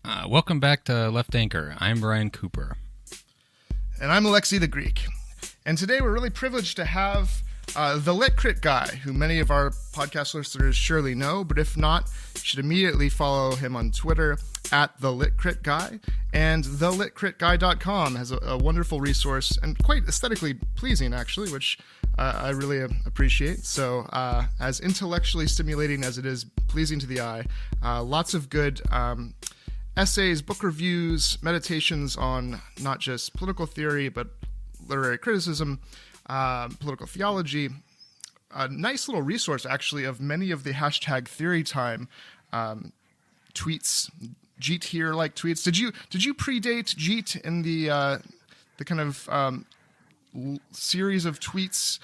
Welcome back to Left Anchor. I'm Brian Cooper. And I'm Alexei the Greek. And today we're really privileged to have the Lit Crit guy, who many of our podcast listeners surely know, but if not, you should immediately follow him on Twitter at the Lit Crit guy. And thelitcritguy.com has a wonderful resource and quite aesthetically pleasing, actually, which I really appreciate. So as intellectually stimulating as it is pleasing to the eye, lots of good essays, book reviews, meditations on not just political theory, but literary criticism, political theology. A nice little resource, actually, of many of the hashtag theory time tweets, Jeet here like tweets. Did you predate Jeet in the kind of series of tweets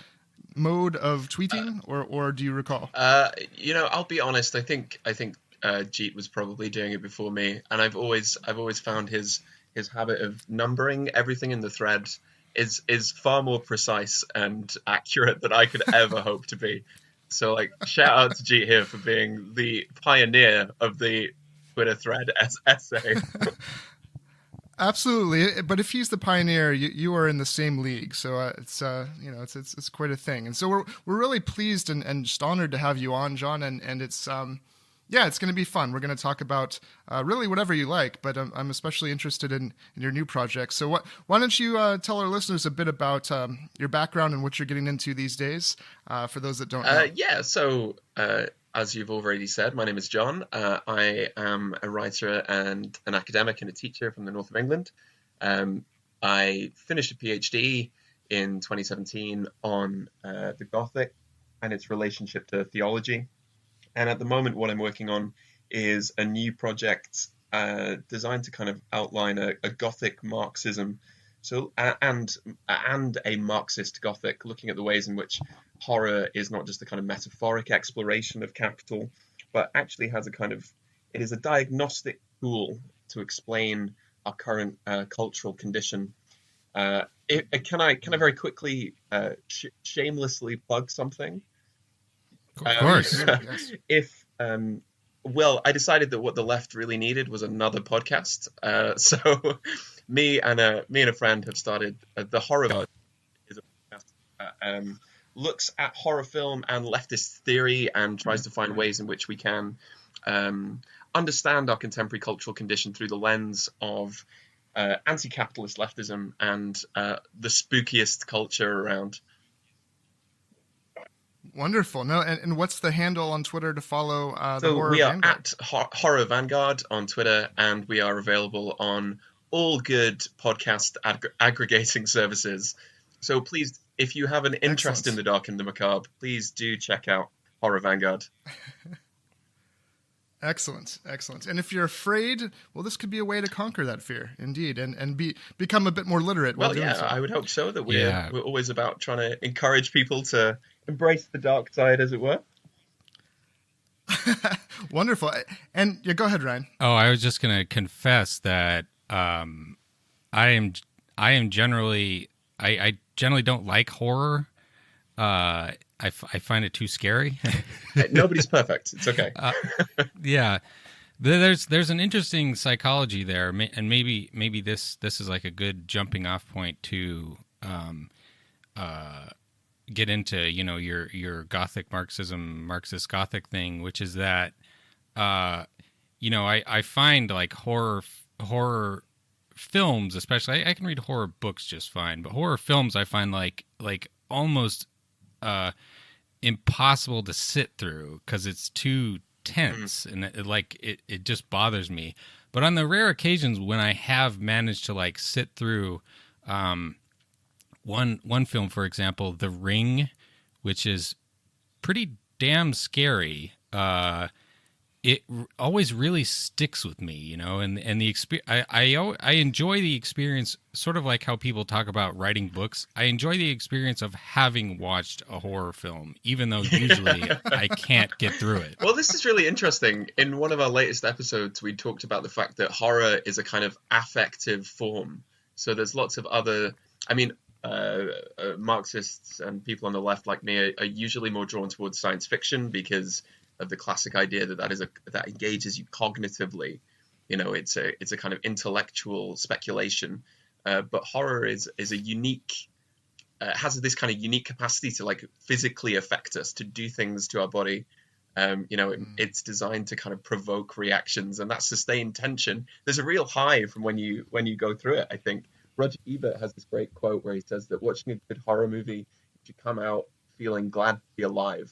mode of tweeting, or do you recall? I'll be honest. I think Jeet was probably doing it before me, and I've always found his habit of numbering everything in the thread is far more precise and accurate than I could ever hope to be. So, like, shout out to Jeet here for being the pioneer of the Twitter thread essay. Absolutely, but if he's the pioneer, you are in the same league, so it's quite a thing. And so we're really pleased and just honored to have you on, John, and it's it's going to be fun. We're going to talk about really whatever you like, but I'm especially interested in your new project. So why don't you tell our listeners a bit about your background and what you're getting into these days, for those that don't know? So as you've already said, my name is John. I am a writer and an academic and a teacher from the north of England. I finished a PhD in 2017 on the Gothic and its relationship to theology. And at the moment, what I'm working on is a new project designed to kind of outline a Gothic Marxism, and a Marxist Gothic, looking at the ways in which horror is not just a kind of metaphoric exploration of capital, but actually has it is a diagnostic tool to explain our current cultural condition. Can I very quickly shamelessly plug something? Of course. If I decided that what the left really needed was another podcast. So me and a friend have started the Horror Vanguard. Is a podcast looks at horror film and leftist theory and tries to find ways in which we can understand our contemporary cultural condition through the lens of anti-capitalist leftism and the spookiest culture around. Wonderful. No, and what's the handle on Twitter to follow the So Horror we are Vanguard? at Horror Vanguard on Twitter, and we are available on all good podcast aggregating services. So please, if you have an interest Excellent. in the dark and the macabre, please do check out Horror Vanguard. Excellent. And if you're afraid, well, this could be a way to conquer that fear, indeed, and become a bit more literate while Well, doing yeah, so. I would hope so. That we're always about trying to encourage people to embrace the dark side, as it were. Wonderful. And yeah, go ahead, Ryan. Oh, I was just going to confess that I am generally I generally don't like horror. I find it too scary. Nobody's perfect. It's okay. Yeah, there's an interesting psychology there, and maybe this is like a good jumping off point to get into your Gothic Marxism, Marxist Gothic thing, which is that I find like horror films, especially I can read horror books just fine, but horror films I find like almost impossible to sit through because it's too tense and it just bothers me. But on the rare occasions when I have managed to like sit through one film, for example, The Ring, which is pretty damn scary, it always really sticks with me, and the experience. I enjoy the experience, sort of like how people talk about writing books. I enjoy the experience of having watched a horror film, even though usually I can't get through it. Well, this is really interesting. In one of our latest episodes, we talked about the fact that horror is a kind of affective form. So there's lots of other, Marxists and people on the left like me are usually more drawn towards science fiction because of the classic idea that engages you cognitively. It's a kind of intellectual speculation. But horror is a unique has this kind of unique capacity to like physically affect us, to do things to our body. It's designed to kind of provoke reactions, and that sustained tension. There's a real high from when you go through it. I think Roger Ebert has this great quote where he says that watching a good horror movie, you come out feeling glad to be alive.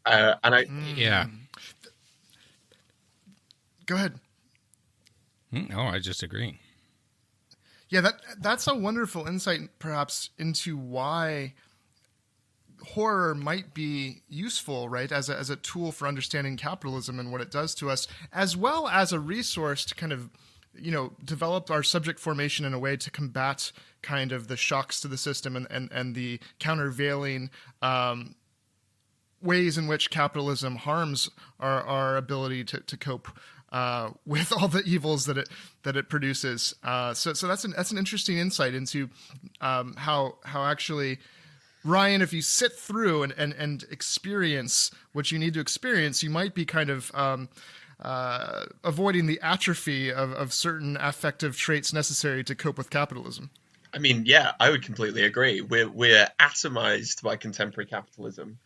Yeah. Go ahead. No, I just agree. Yeah, that's a wonderful insight, perhaps, into why horror might be useful, right, as a tool for understanding capitalism and what it does to us, as well as a resource to kind of, develop our subject formation in a way to combat kind of the shocks to the system and the countervailing ways in which capitalism harms our ability to cope with all the evils that it produces. So that's an interesting insight into how actually, Ryan, if you sit through and experience what you need to experience, you might be kind of avoiding the atrophy of certain affective traits necessary to cope with capitalism. I mean, yeah, I would completely agree. We're atomized by contemporary capitalism.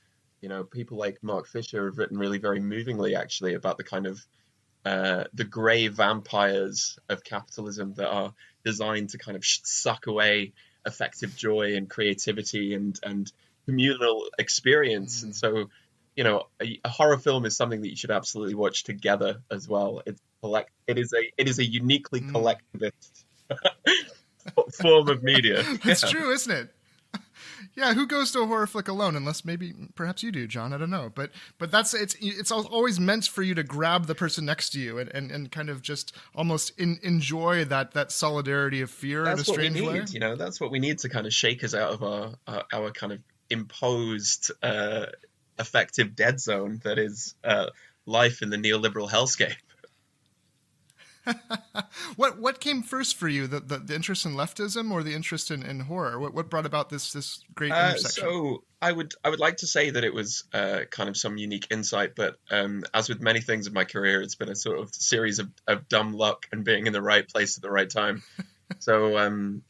People like Mark Fisher have written really very movingly, actually, about the kind of the grey vampires of capitalism that are designed to kind of suck away affective joy and creativity and communal experience. And so, a horror film is something that you should absolutely watch together as well. It is a uniquely collectivist form of media. It's true, isn't it? Yeah, who goes to a horror flick alone? Unless perhaps you do, John. I don't know, but it's always meant for you to grab the person next to you and kind of just almost enjoy that solidarity of fear in a strange way. That's what we need to kind of shake us out of our kind of imposed affective dead zone that is life in the neoliberal hellscape. What came first for you, the interest in leftism or the interest in horror? What brought about this great intersection? So I would like to say that it was kind of some unique insight, but as with many things in my career, it's been a sort of series of dumb luck and being in the right place at the right time. So I've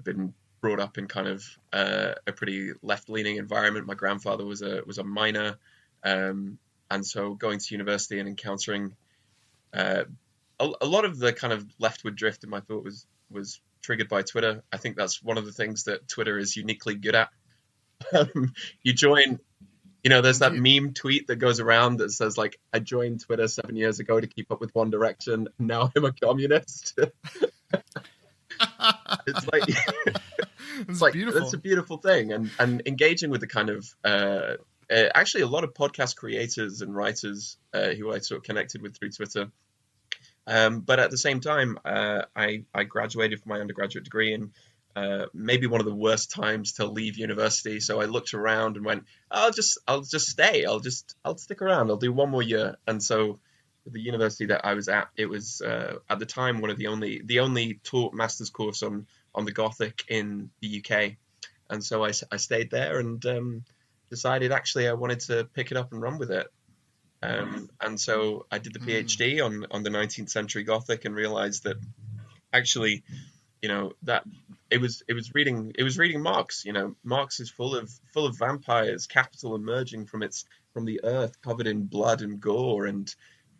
been brought up in kind of a pretty left-leaning environment. My grandfather was a miner, and so going to university and encountering a lot of the kind of leftward drift in my thought was triggered by Twitter. I think that's one of the things that Twitter is uniquely good at. You join, there's that meme tweet that goes around that says like, I joined Twitter 7 years ago to keep up with One Direction. Now I'm a communist. It's like, it's like, beautiful. It's a beautiful thing. And engaging with the kind of, actually a lot of podcast creators and writers who I sort of connected with through Twitter. But at the same time, I graduated from my undergraduate degree in maybe one of the worst times to leave university. So I looked around and went, I'll just stay. I'll stick around. I'll do one more year. And so the university that I was at, it was at the time one of the only taught master's course on the Gothic in the UK. And so I stayed there and decided actually I wanted to pick it up and run with it. And so I did the PhD on the 19th century Gothic and realized that actually, that it was reading Marx. Marx is full of vampires, capital emerging from the earth, covered in blood and gore, and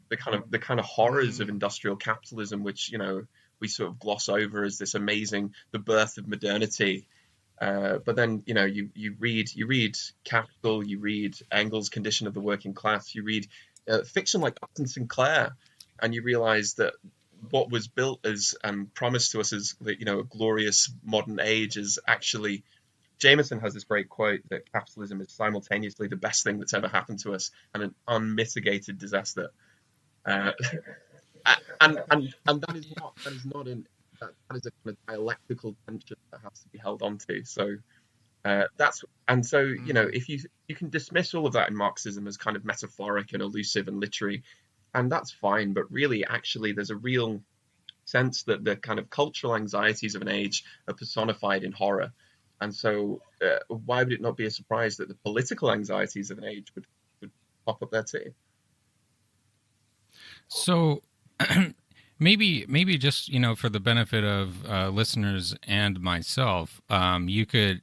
the kind of horrors of industrial capitalism, which we sort of gloss over as this amazing, the birth of modernity. But then, you read Capital, you read Engels' Condition of the Working Class, you read fiction like Upton Sinclair, and you realize that what was built as and promised to us as a glorious modern age is actually, Jameson has this great quote that capitalism is simultaneously the best thing that's ever happened to us and an unmitigated disaster. And that is a kind of dialectical tension that has to be held onto. So if you can dismiss all of that in Marxism as kind of metaphoric and elusive and literary, and that's fine, but really actually there's a real sense that the kind of cultural anxieties of an age are personified in horror. And so why would it not be a surprise that the political anxieties of an age would pop up there too? So maybe just, for the benefit of listeners and myself, you could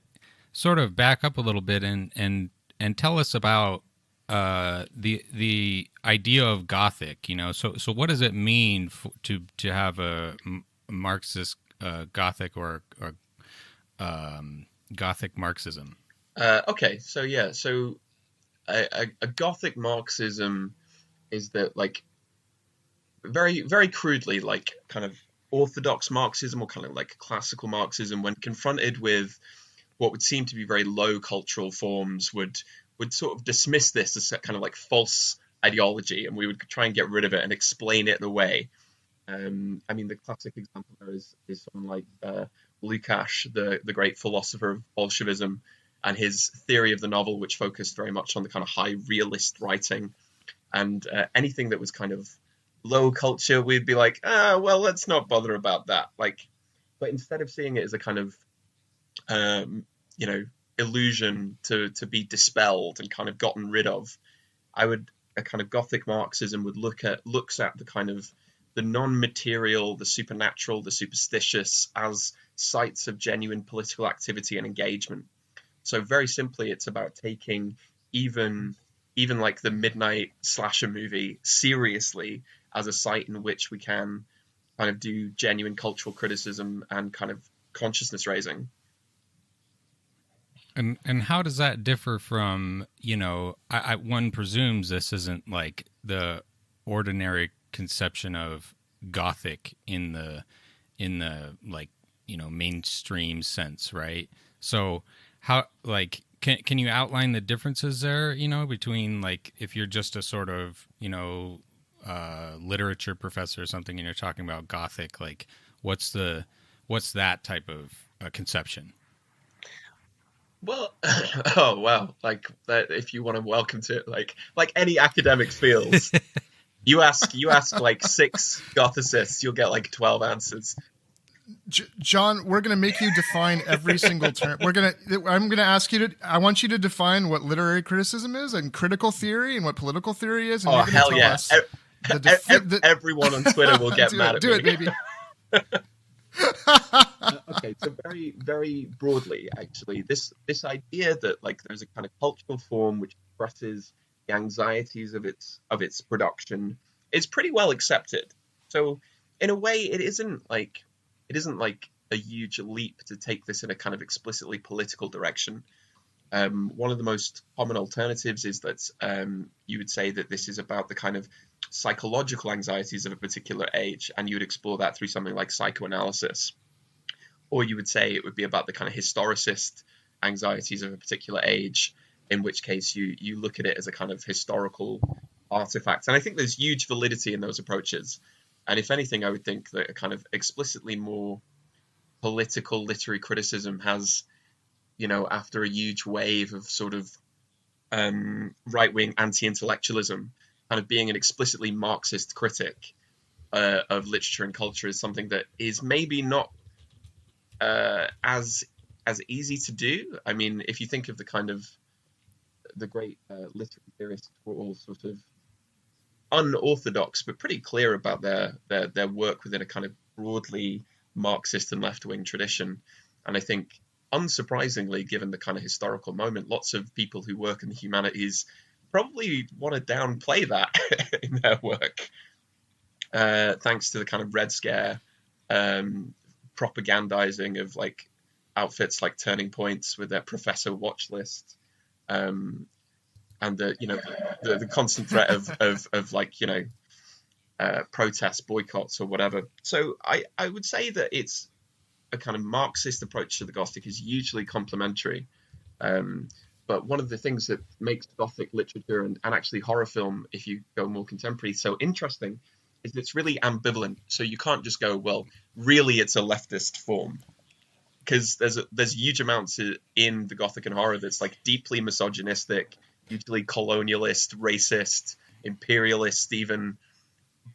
sort of back up a little bit and tell us about the idea of Gothic. So what does it mean to have a Marxist Gothic or Gothic Marxism? Okay, so yeah, so a Gothic Marxism is that, like, very very crudely, like, kind of orthodox Marxism, or kind of like classical Marxism, when confronted with what would seem to be very low cultural forms, would sort of dismiss this as a kind of like false ideology, and we would try and get rid of it and explain it away. I mean, the classic example there is someone like Lukács, the great philosopher of Bolshevism, and his theory of the novel, which focused very much on the kind of high realist writing, and anything that was kind of low culture, we'd be like, well, let's not bother about that. Like, but instead of seeing it as a kind of you know, illusion to be dispelled and kind of gotten rid of, a kind of Gothic Marxism looks at the kind of the non-material, the supernatural, the superstitious as sites of genuine political activity and engagement. So very simply, it's about taking even like the midnight slasher movie seriously as a site in which we can kind of do genuine cultural criticism and kind of consciousness raising. And how does that differ from, one presumes this isn't like the ordinary conception of Gothic in the like, mainstream sense, right? So how, like, can you outline the differences there, between, like, if you're just a sort of, literature professor or something and you're talking about Gothic, like what's that type of conception? Well, oh wow! Like that, if you want to welcome to it, like any academic fields, you ask like 6 Gothicists, you'll get like 12 answers. John, we're going to make you define every single term. I'm going to ask you I want you to define what literary criticism is and critical theory and what political theory is. And oh, you're hell tell yeah. us Everyone on Twitter will get mad at me. Do it, baby. Okay, so very, very broadly, actually, this idea that, like, there's a kind of cultural form which expresses the anxieties of its production is pretty well accepted. So in a way, it isn't like a huge leap to take this in a kind of explicitly political direction. One of the most common alternatives is that you would say that this is about the kind of psychological anxieties of a particular age, and you would explore that through something like psychoanalysis. Or you would say it would be about the kind of historicist anxieties of a particular age, in which case you look at it as a kind of historical artifact. And I think there's huge validity in those approaches. And if anything, I would think that a kind of explicitly more political literary criticism has, after a huge wave of sort of right-wing anti-intellectualism, kind of being an explicitly Marxist critic of literature and culture is something that is maybe not as easy to do. I mean, if you think of the kind of the great literary theorists were all sort of unorthodox, but pretty clear about their work within a kind of broadly Marxist and left-wing tradition. And I think, unsurprisingly, given the kind of historical moment, lots of people who work in the humanities probably want to downplay that in their work, thanks to the kind of Red Scare propagandizing of, like, outfits like Turning Points with their professor watch list, and the constant threat of like, protests, boycotts, or whatever. So I would say that it's a kind of Marxist approach to the Gothic is hugely complementary. But one of the things that makes Gothic literature and actually horror film, if you go more contemporary, so interesting is that it's really ambivalent. So you can't just go, well, really it's a leftist form. Because there's huge amounts in the Gothic and horror that's like deeply misogynistic, usually colonialist, racist, imperialist even.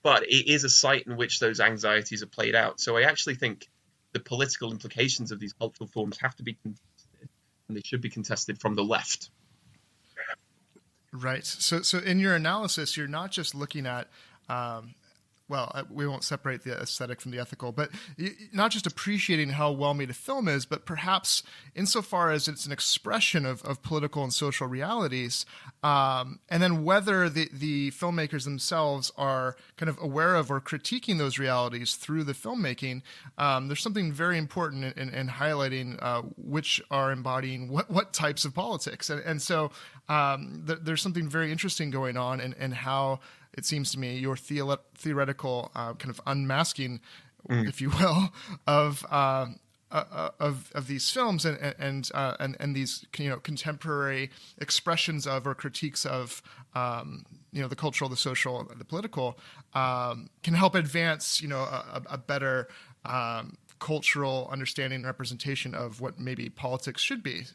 But it is a site in which those anxieties are played out. So I actually think the political implications of these cultural forms have to be contested, and they should be contested from the left. Right. So in your analysis, you're not just looking at well, we won't separate the aesthetic from the ethical, but not just appreciating how well made a film is, but perhaps insofar as it's an expression of political and social realities, and then whether the filmmakers themselves are kind of aware of or critiquing those realities through the filmmaking. There's something very important in highlighting which are embodying what types of politics, and so there's something very interesting going on in how, it seems to me, your theoretical kind of unmasking, if you will, of these films and these contemporary expressions of or critiques of the cultural, the social, the political, can help advance a better cultural understanding and representation of what maybe politics should be.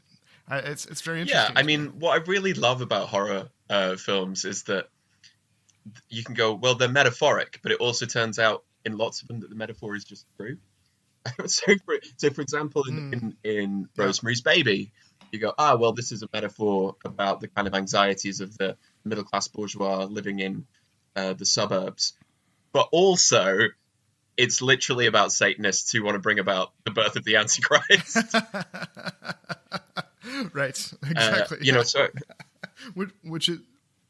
It's very interesting. Yeah, I mean, what I really love about horror films is that you can go, well, they're metaphoric, but it also turns out in lots of them that the metaphor is just true. so for example, in Rosemary's Baby, you go, well, this is a metaphor about the kind of anxieties of the middle-class bourgeois living in the suburbs. But also, it's literally about Satanists who want to bring about the birth of the Antichrist. Right, exactly. So...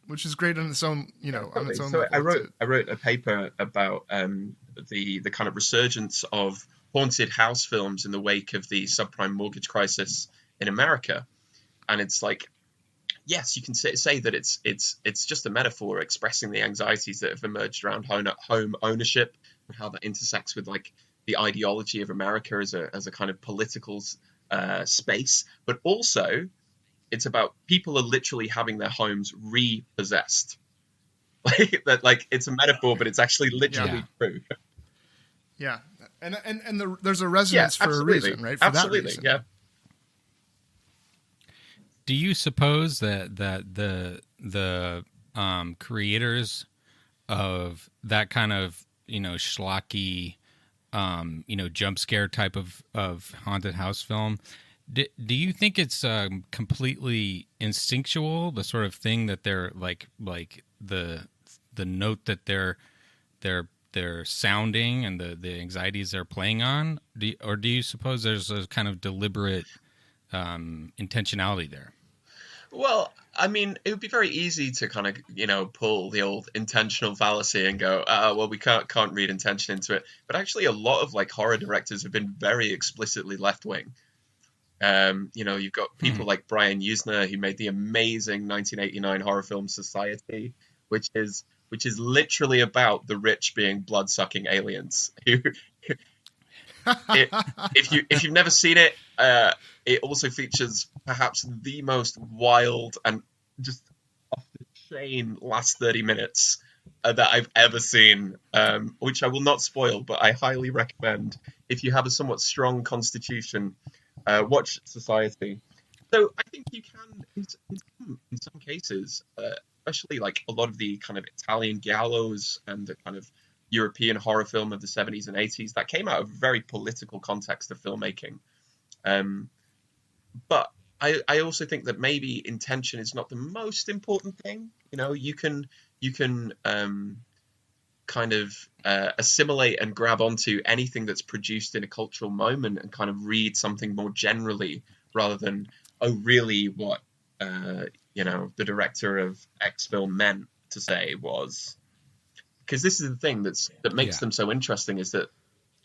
Which is great on its own, on its own. So I wrote a paper about the kind of resurgence of haunted house films in the wake of the subprime mortgage crisis in America, and it's like, yes, you can say that it's just a metaphor expressing the anxieties that have emerged around home ownership and how that intersects with like the ideology of America as a kind of political space, but also it's about people are literally having their homes repossessed. Like it's a metaphor, but it's actually literally true. Yeah, and there's a resonance for a reason, right? For absolutely, that reason. Yeah. Do you suppose that the creators of that kind of schlocky jump scare type of haunted house film, do you think it's completely instinctual, the sort of thing that they're like the note that they're sounding and the anxieties they're playing on, or do you suppose there's a kind of deliberate intentionality there? Well, I mean, it would be very easy to kind of, pull the old intentional fallacy and go, well, we can't read intention into it. But actually, a lot of like horror directors have been very explicitly left wing. You've got people like Brian Usner, who made the amazing 1989 horror film Society, which is literally about the rich being blood-sucking aliens. If you've never seen it, it also features perhaps the most wild and just off the chain last 30 minutes that I've ever seen, which I will not spoil, but I highly recommend. If you have a somewhat strong constitution, watch Society. So I think you can, in some cases, especially like a lot of the kind of Italian giallos and the kind of European horror film of the 70s and 80s, that came out of a very political context of filmmaking. But I also think that maybe intention is not the most important thing. You can kind of assimilate and grab onto anything that's produced in a cultural moment and kind of read something more generally rather than, really what the director of X film meant to say was. Because this is the thing that makes them so interesting, is that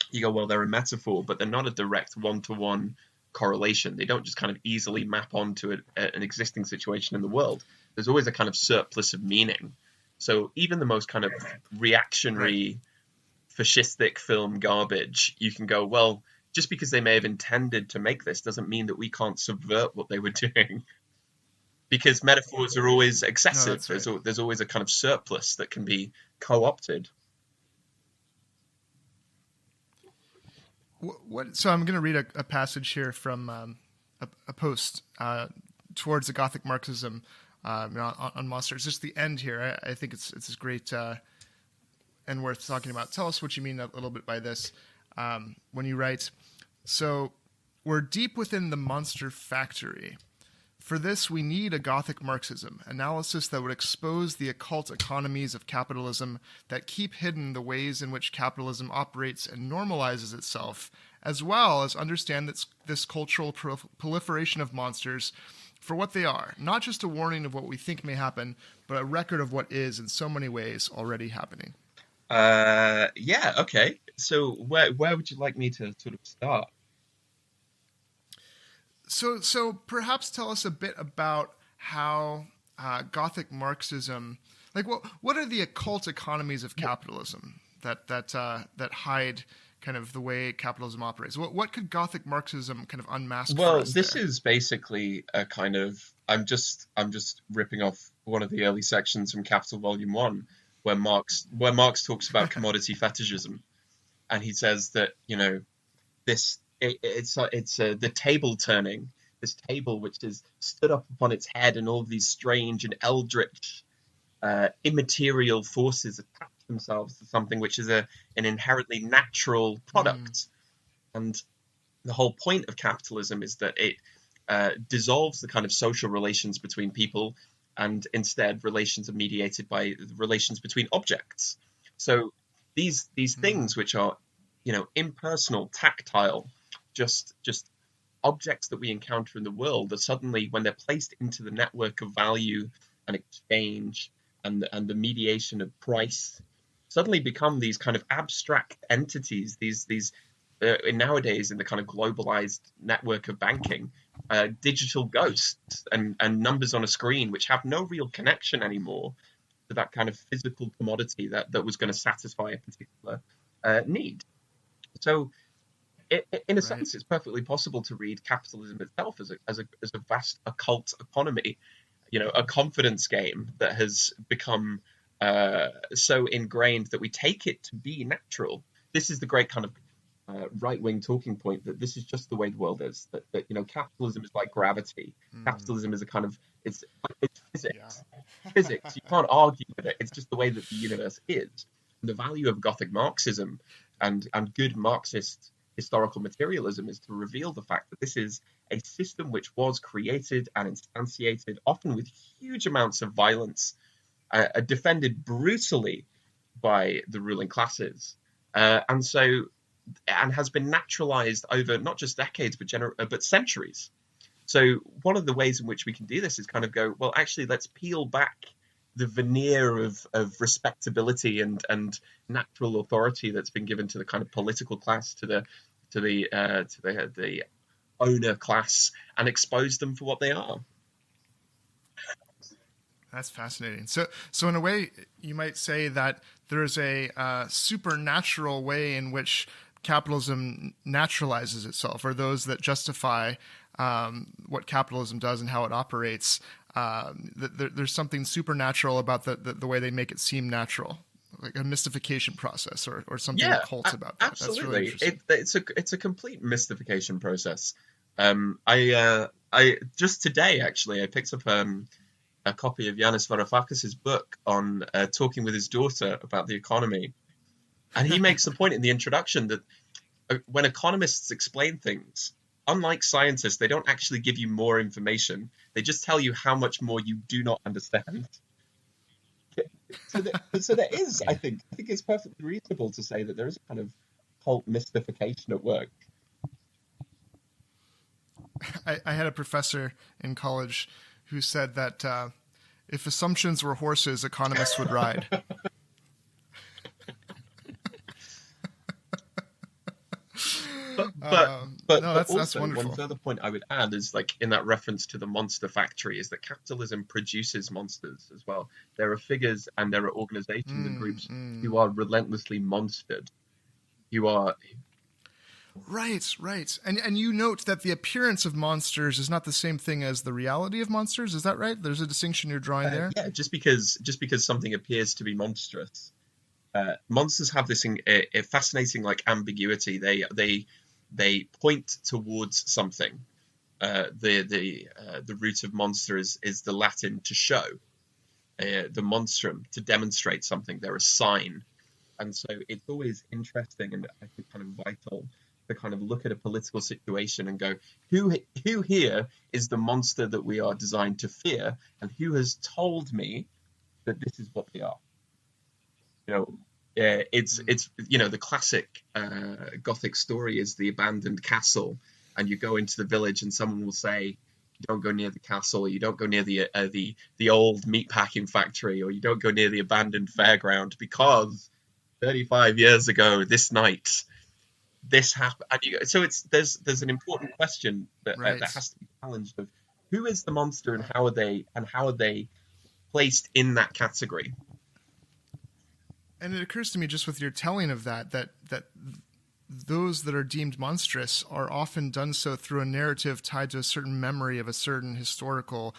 you go, well, they're a metaphor, but they're not a direct one-to-one correlation. They don't just kind of easily map onto an existing situation in the world. There's always a kind of surplus of meaning. So even the most kind of reactionary, fascistic film garbage, you can go, well, just because they may have intended to make this doesn't mean that we can't subvert what they were doing. Because metaphors are always excessive. No, right. There's always a kind of surplus that can be co-opted. So I'm going to read a passage here from a post towards the Gothic Marxism on monsters. Just the end here. I think it's great and worth talking about. Tell us what you mean a little bit by this when you write, so we're deep within the monster factory. For this, we need a Gothic Marxism, analysis that would expose the occult economies of capitalism that keep hidden the ways in which capitalism operates and normalizes itself, as well as understand this cultural proliferation of monsters for what they are, not just a warning of what we think may happen, but a record of what is in so many ways already happening. Yeah, okay. So where would you like me to sort of start? So perhaps tell us a bit about how Gothic Marxism, like what are the occult economies of capitalism that hide kind of the way capitalism operates? What could Gothic Marxism kind of unmask for Well, us this there? is basically a kind of I'm just ripping off one of the early sections from Capital Volume 1 where Marx talks about commodity fetishism, and he says that, you know, it's the table turning, this table which is stood up upon its head, and all of these strange and eldritch immaterial forces attach themselves to something which is an inherently natural product. And the whole point of capitalism is that it dissolves the kind of social relations between people, and instead relations are mediated by relations between objects. So these things which are, you know, impersonal, tactile, just objects that we encounter in the world are suddenly, when they're placed into the network of value and exchange and the mediation of price, suddenly become these kind of abstract entities. These nowadays in the kind of globalized network of banking, digital ghosts and numbers on a screen which have no real connection anymore to that kind of physical commodity that was going to satisfy a particular need. So in a sense, it's perfectly possible to read capitalism itself as a vast occult economy, you know, a confidence game that has become so ingrained that we take it to be natural. This is the great kind of right-wing talking point, that this is just the way the world is. That you know, capitalism is like gravity. Capitalism is a kind of it's physics. Physics. You can't argue with it. It's just the way that the universe is. And the value of Gothic Marxism and good Marxist historical materialism is to reveal the fact that this is a system which was created and instantiated, often with huge amounts of violence, defended brutally by the ruling classes, and has been naturalized over not just decades but centuries. So one of the ways in which we can do this is kind of go, well, actually, let's peel back the veneer of respectability and natural authority that's been given to the kind of political class, to the owner class, and expose them for what they are. That's fascinating. So in a way, you might say that there's a supernatural way in which capitalism naturalizes itself, or those that justify what capitalism does and how it operates. There's something supernatural about the way they make it seem natural, like a mystification process or something occult about that. Absolutely. That's really interesting. It's a complete mystification process. I just today, actually, I picked up a copy of Yanis Varoufakis' book on talking with his daughter about the economy. And he makes the point in the introduction that when economists explain things, unlike scientists, they don't actually give you more information. They just tell you how much more you do not understand. So there is, I think it's perfectly reasonable to say that there is a kind of cult mystification at work. I had a professor in college who said that if assumptions were horses, economists would ride. But no, that's also, wonderful. one further point I would add is, like, in that reference to the monster factory, is that capitalism produces monsters as well. There are figures and there are organizations and groups who are relentlessly monstered. Right. And you note that the appearance of monsters is not the same thing as the reality of monsters. Is that right? There's a distinction you're drawing there? Yeah, just because something appears to be monstrous. Monsters have this a fascinating, like, ambiguity. They point towards something. The root of monster is the Latin to show. The monstrum, to demonstrate something. They're a sign. And so it's always interesting and I think kind of vital to kind of look at a political situation and go, who here is the monster that we are designed to fear, and who has told me that this is what they are? You know, it's the classic Gothic story is the abandoned castle, and you go into the village and someone will say, you don't go near the castle, you don't go near the old meatpacking factory, or you don't go near the abandoned fairground because 35 years ago this night this happened. And so there's an important question that has to be challenged of who is the monster and how are they placed in that category. And it occurs to me, just with your telling of that those that are deemed monstrous are often done so through a narrative tied to a certain memory of a certain historical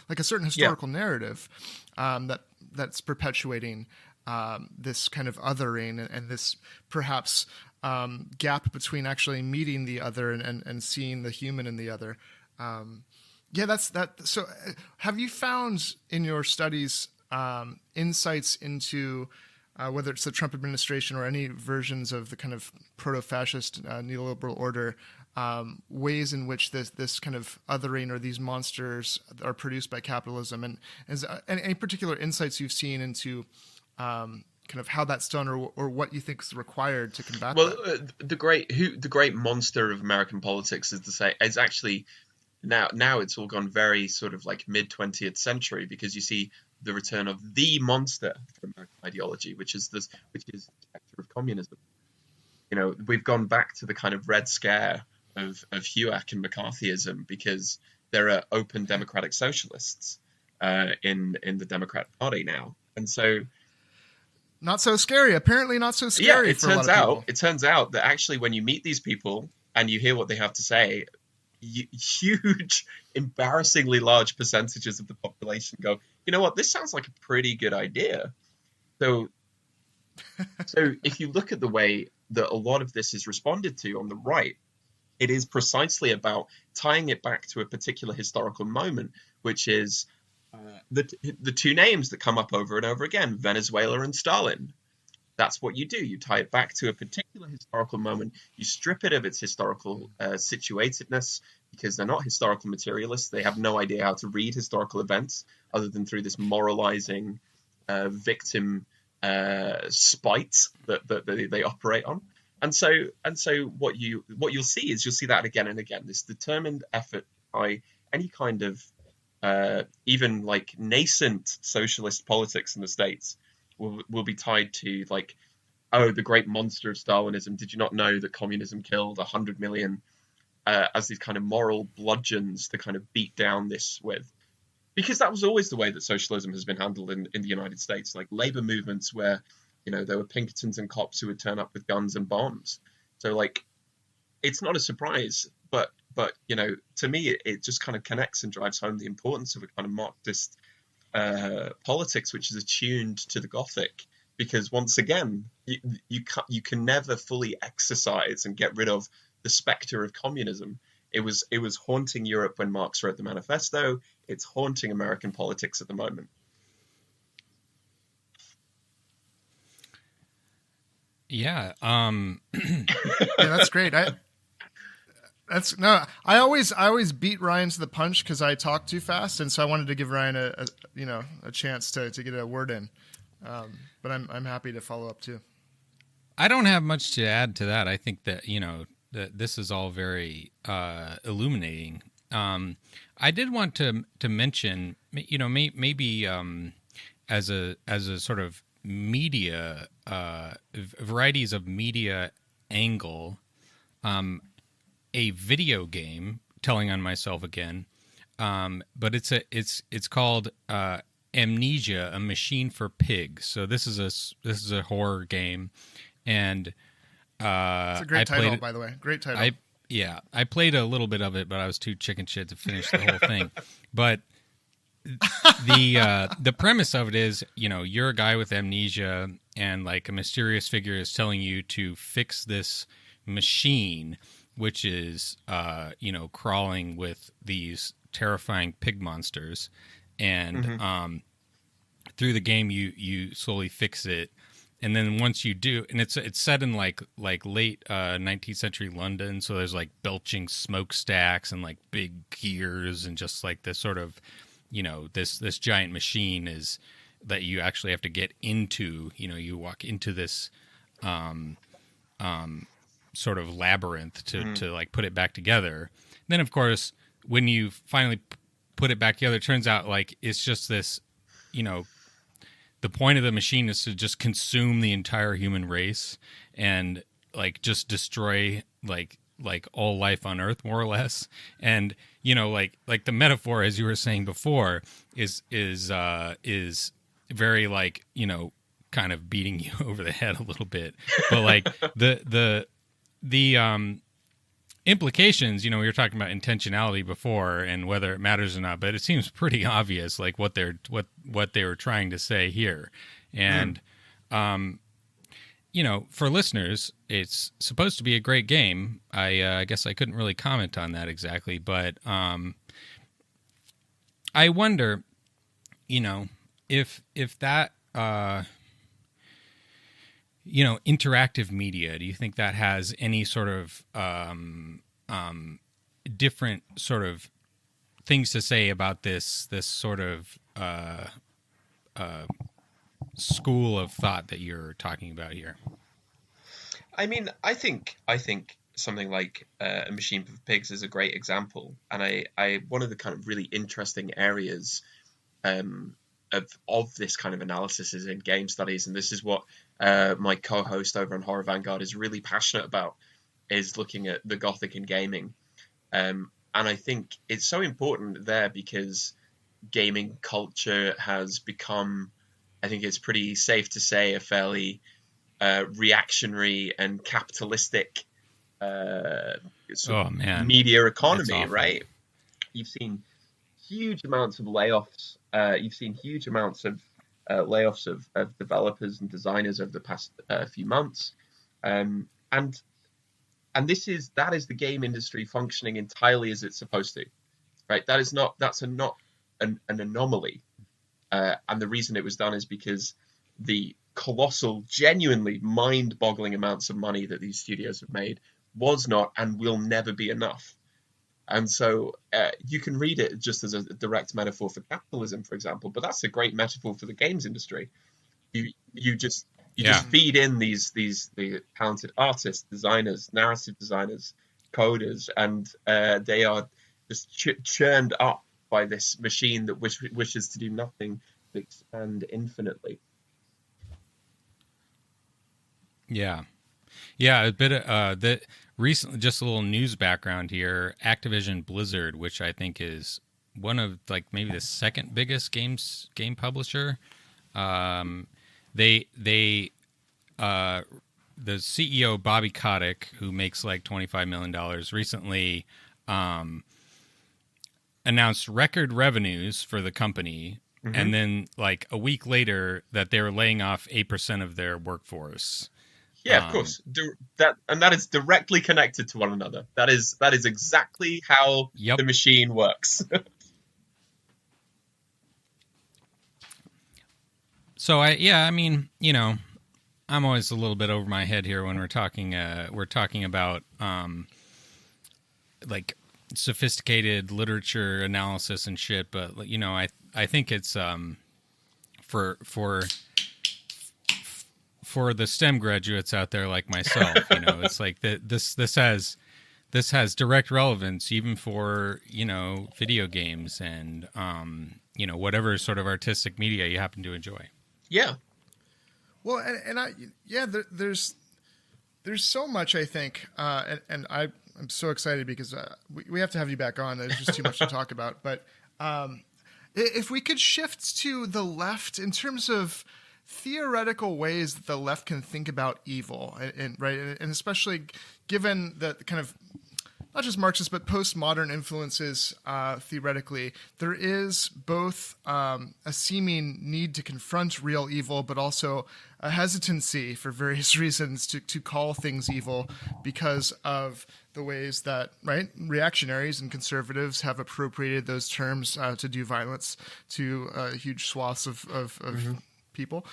narrative that's perpetuating this kind of othering and this perhaps gap between actually meeting the other and seeing the human in the other. So have you found in your studies insights into whether it's the Trump administration or any versions of the kind of proto-fascist neoliberal order, ways in which this kind of othering or these monsters are produced by capitalism, and any particular insights you've seen into kind of how that's done or what you think is required to combat that? The great monster of American politics is actually now it's all gone very sort of like mid 20th century, because you see the return of the monster for American ideology, which is the specter of communism. You know, we've gone back to the kind of Red Scare of HUAC and McCarthyism, because there are open democratic socialists in the Democrat Party now, and so not so scary. Apparently, not so scary. Yeah, it turns out that actually, when you meet these people and you hear what they have to say, huge, embarrassingly large percentages of the population go, you know what, this sounds like a pretty good idea. So if you look at the way that a lot of this is responded to on the right, it is precisely about tying it back to a particular historical moment, which is the two names that come up over and over again, Venezuela and Stalin. That's what you do. You tie it back to a particular historical moment. You strip it of its historical situatedness, because they're not historical materialists. They have no idea how to read historical events other than through this moralizing victim spite that they operate on. And so what you'll see that again and again. This determined effort by any kind of even like nascent socialist politics in the States will be tied to like, oh, the great monster of Stalinism. Did you not know that communism killed 100 million, as these kind of moral bludgeons to kind of beat down this with? Because that was always the way that socialism has been handled in the United States, like labor movements where, you know, there were Pinkertons and cops who would turn up with guns and bombs. So like, it's not a surprise, but you know, to me, it just kind of connects and drives home the importance of a kind of Marxist politics, which is attuned to the Gothic, because once again, you can never fully exercise and get rid of the specter of communism. It was haunting Europe when Marx wrote the manifesto. It's haunting American politics at the moment. Yeah. Yeah, that's great. I always beat Ryan to the punch because I talk too fast, and so I wanted to give Ryan a chance to get a word in. But I'm happy to follow up too. I don't have much to add to that. I think that, you know, that this is all very illuminating. I did want to mention, you know, maybe as a sort of media varieties of media angle, a video game, telling on myself again, but it's called Amnesia, a machine for pigs. So this is a horror game, and it's a great title, by the way. Great title. I played a little bit of it, but I was too chicken shit to finish the whole thing. But the premise of it is, you know, you're a guy with amnesia, and like a mysterious figure is telling you to fix this machine, which is you know, crawling with these terrifying pig monsters, and through the game you slowly fix it, then once you do, and it's set in like late 19th century London, so there's like belching smokestacks and like big gears and just like this sort of, this giant machine is that you actually have to get into. You walk into this sort of labyrinth to like put it back together. Then of course when you finally put it back together, it turns out like it's just this, the point of the machine is to just consume the entire human race and like just destroy like all life on Earth, more or less. And like the metaphor, as you were saying before, is very like, kind of beating you over the head a little bit. But like the implications, we were talking about intentionality before and whether it matters or not, but it seems pretty obvious, like what they were trying to say here. And, for listeners, it's supposed to be a great game. I guess I couldn't really comment on that exactly, but I wonder, if that, interactive media, do you think that has any sort of different sort of things to say about this sort of school of thought that you're talking about here? I mean, I think something like A Machine for Pigs is a great example, and I one of the kind of really interesting areas of this kind of analysis is in game studies, and this is what my co-host over on Horror Vanguard is really passionate about, is looking at the Gothic in gaming. And I think it's so important there because gaming culture has become, I think it's pretty safe to say, a fairly reactionary and capitalistic media economy, right? You've seen huge amounts of layoffs. You've seen huge amounts of layoffs of developers and designers over the past few months, and that is the game industry functioning entirely as it's supposed to, right? That's not an anomaly, and the reason it was done is because the colossal, genuinely mind-boggling amounts of money that these studios have made was not and will never be enough. And so you can read it just as a direct metaphor for capitalism, for example, but that's a great metaphor for the games industry. You just feed in the talented artists, designers, narrative designers, coders, and they are just churned up by this machine that wishes to do nothing but expand infinitely. Yeah, a bit of that. Recently, just a little news background here. Activision Blizzard, which I think is one of like maybe the second biggest game publisher. The CEO Bobby Kotick, who makes like $25 million, recently announced record revenues for the company, and then like a week later that they were laying off 8% of their workforce. Yeah, of course. That is directly connected to one another. That is exactly how the machine works. So I mean, I'm always a little bit over my head here when we're talking about like sophisticated literature analysis and shit, but I think it's for the STEM graduates out there like myself, it's like this has direct relevance even for video games and whatever sort of artistic media you happen to enjoy. Yeah. Well, there's so much, I think, and I'm so excited because we have to have you back on. There's just too much to talk about. But if we could shift to the left in terms of theoretical ways that the left can think about evil, and especially given the kind of not just Marxist but postmodern influences theoretically, there is both a seeming need to confront real evil, but also a hesitancy for various reasons to call things evil because of the ways that reactionaries and conservatives have appropriated those terms to do violence to huge swaths of people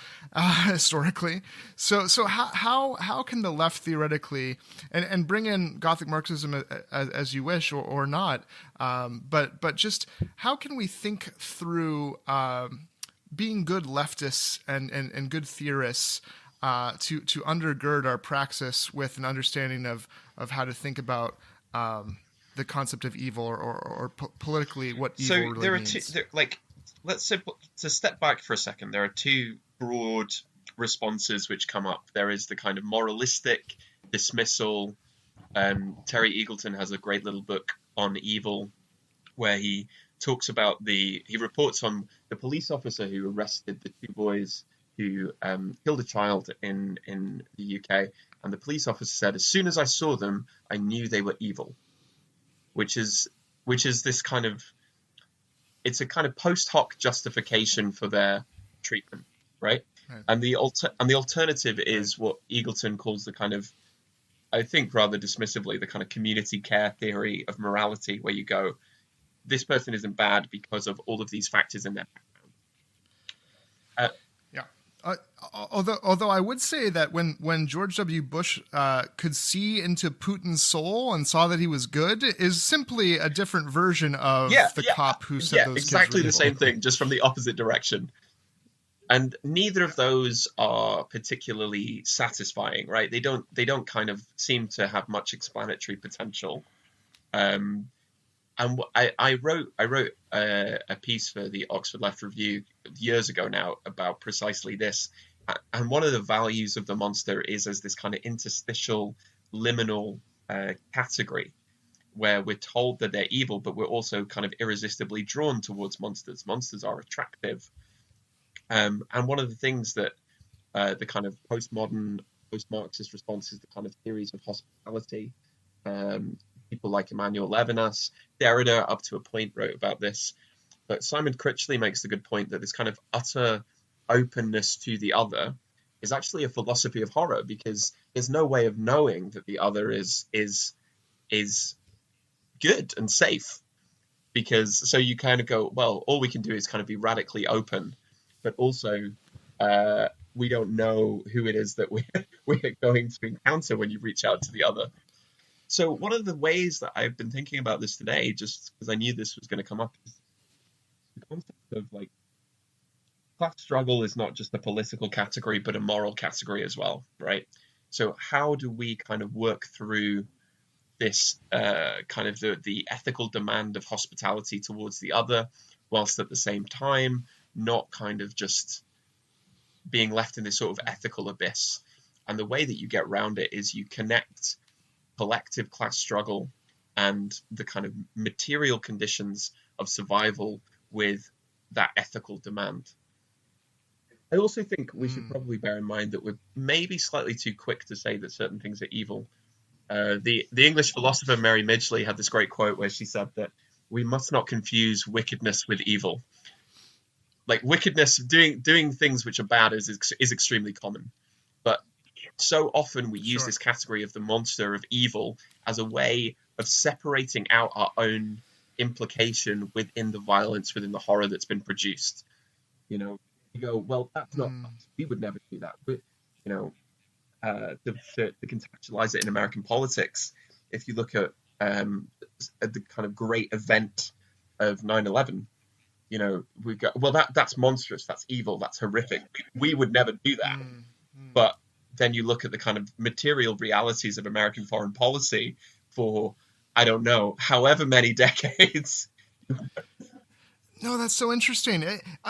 historically. So how can the left theoretically and bring in Gothic Marxism as you wish or not, but just how can we think through being good leftists and good theorists to undergird our praxis with an understanding of how to think about the concept of evil or politically what evil really there are means. Let's say, to step back for a second, there are two broad responses which come up. There is the kind of moralistic dismissal. Terry Eagleton has a great little book on evil where he talks about he reports on the police officer who arrested the two boys who killed a child in the UK. And the police officer said, as soon as I saw them, I knew they were evil, which is this kind of, it's a kind of post hoc justification for their treatment, right? And the alternative is what Eagleton calls the kind of, I think rather dismissively, the kind of community care theory of morality, where you go, this person isn't bad because of all of these factors in their background. Although I would say that when George W. Bush could see into Putin's soul and saw that he was good is simply a different version of the cop who said those exactly kids the same thing, just from the opposite direction. And neither of those are particularly satisfying, right? They don't kind of seem to have much explanatory potential. And I wrote a piece for the Oxford Left Review years ago now about precisely this. And one of the values of the monster is as this kind of interstitial, liminal category where we're told that they're evil, but we're also kind of irresistibly drawn towards monsters. Monsters are attractive. And one of the things that the kind of postmodern, post-Marxist response is the kind of theories of hospitality. People like Emmanuel Levinas, Derrida, up to a point, wrote about this. But Simon Critchley makes the good point that this kind of utter openness to the other is actually a philosophy of horror, because there's no way of knowing that the other is good and safe. Because so you kind of go, well, all we can do is kind of be radically open, but also we don't know who it is that we're going to encounter when you reach out to the other. So one of the ways that I've been thinking about this today, just because I knew this was going to come up, is the concept of like class struggle is not just a political category, but a moral category as well, right? So how do we kind of work through this kind of the ethical demand of hospitality towards the other, whilst at the same time not kind of just being left in this sort of ethical abyss? And the way that you get around it is you connect collective class struggle and the kind of material conditions of survival with that ethical demand. I also think we should probably bear in mind that we're maybe slightly too quick to say that certain things are evil. The English philosopher Mary Midgley had this great quote where she said that we must not confuse wickedness with evil. Like wickedness, doing things which are bad is extremely common, but so often we use this category of the monster of evil as a way of separating out our own implication within the violence, within the horror that's been produced. You know, you go, well, that's not us. We would never do that. But, you know, to contextualize it in American politics, if you look at the kind of great event of 9/11, you know, we go, well, that's monstrous, that's evil, that's horrific. We would never do that. But then you look at the kind of material realities of American foreign policy for, I don't know, however many decades. No, that's so interesting.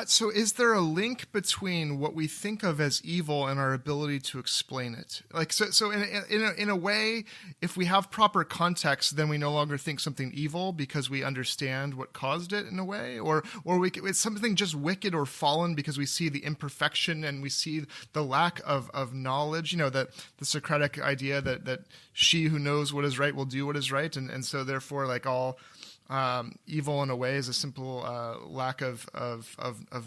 So is there a link between what we think of as evil and our ability to explain it? Like, so in a way, if we have proper context, then we no longer think something evil because we understand what caused it in a way, or it's something just wicked or fallen because we see the imperfection and we see the lack of knowledge, you know, that the Socratic idea that she who knows what is right will do what is right. And so therefore, like all, evil in a way is a simple lack of